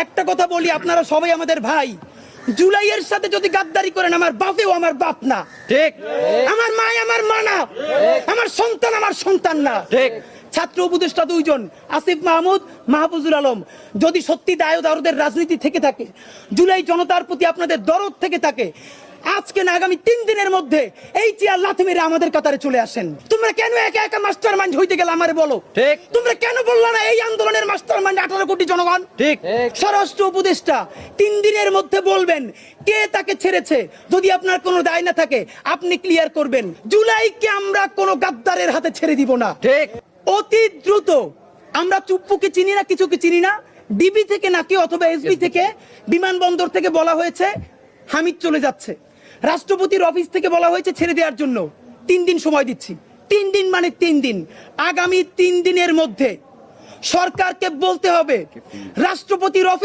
একটা কথা বলি, আপনারা সবাই আমাদের ভাই। জুলাইয়ের সাথে যদি গাদ্দারি করেন, আমার বাপেও আমার বাপ না, ঠিক। আমার মা আমার মা না, আমার সন্তান আমার সন্তান না, ঠিক। ছাত্র উপদেষ্টা দুইজন, আসিফ মাহমুদ, মাহফুজুল আলম, যদি সত্যি দায় দারদের রাজনীতি থেকে থাকে, জুলাই জনতার প্রতি আপনাদের দরদ থেকে থাকে, আজকে না আগামী 3 দিনের মধ্যে এই চেয়ার লাথি মেরে আমাদের কাতারে চলে আসেন। তোমরা কেন একা একা মাস্টার মাইন্ড হইতে গেলে আমারে বলো। ঠিক। তোমরা কেন বললা না এই আন্দোলনের মাস্টার মাইন্ড 18 কোটি জনগণ? ঠিক। স্বরাষ্ট্র উপদেষ্টা 3 দিনের মধ্যে বলবেন কে তাকে ছেড়েছে। যদি আপনার কোনো দায় না থাকে আপনি ক্লিয়ার করবেন। জুলাইকে আমরা কোনো গাদ্দারের হাতে ছেড়ে দিব না। ঠিক। অতি দ্রুত আমরা চুপ্পুকে চিনি না, কিছুকে চিনি না, ডিবি থেকে নাকি অথবা এসবি থেকে, বিমানবন্দর থেকে বলা হয়েছে হামিদ চলে যাচ্ছে, রাষ্ট্রপতির অফিস থেকে বলা হয়েছে ছেড়ে দেওয়ার জন্য। 3 দিন সময় দিচ্ছি। 3 দিন মানে 3 দিন। আগামী 3 দিনের মধ্যে সরকারকে বলতে হবে রাষ্ট্রপতির অফিস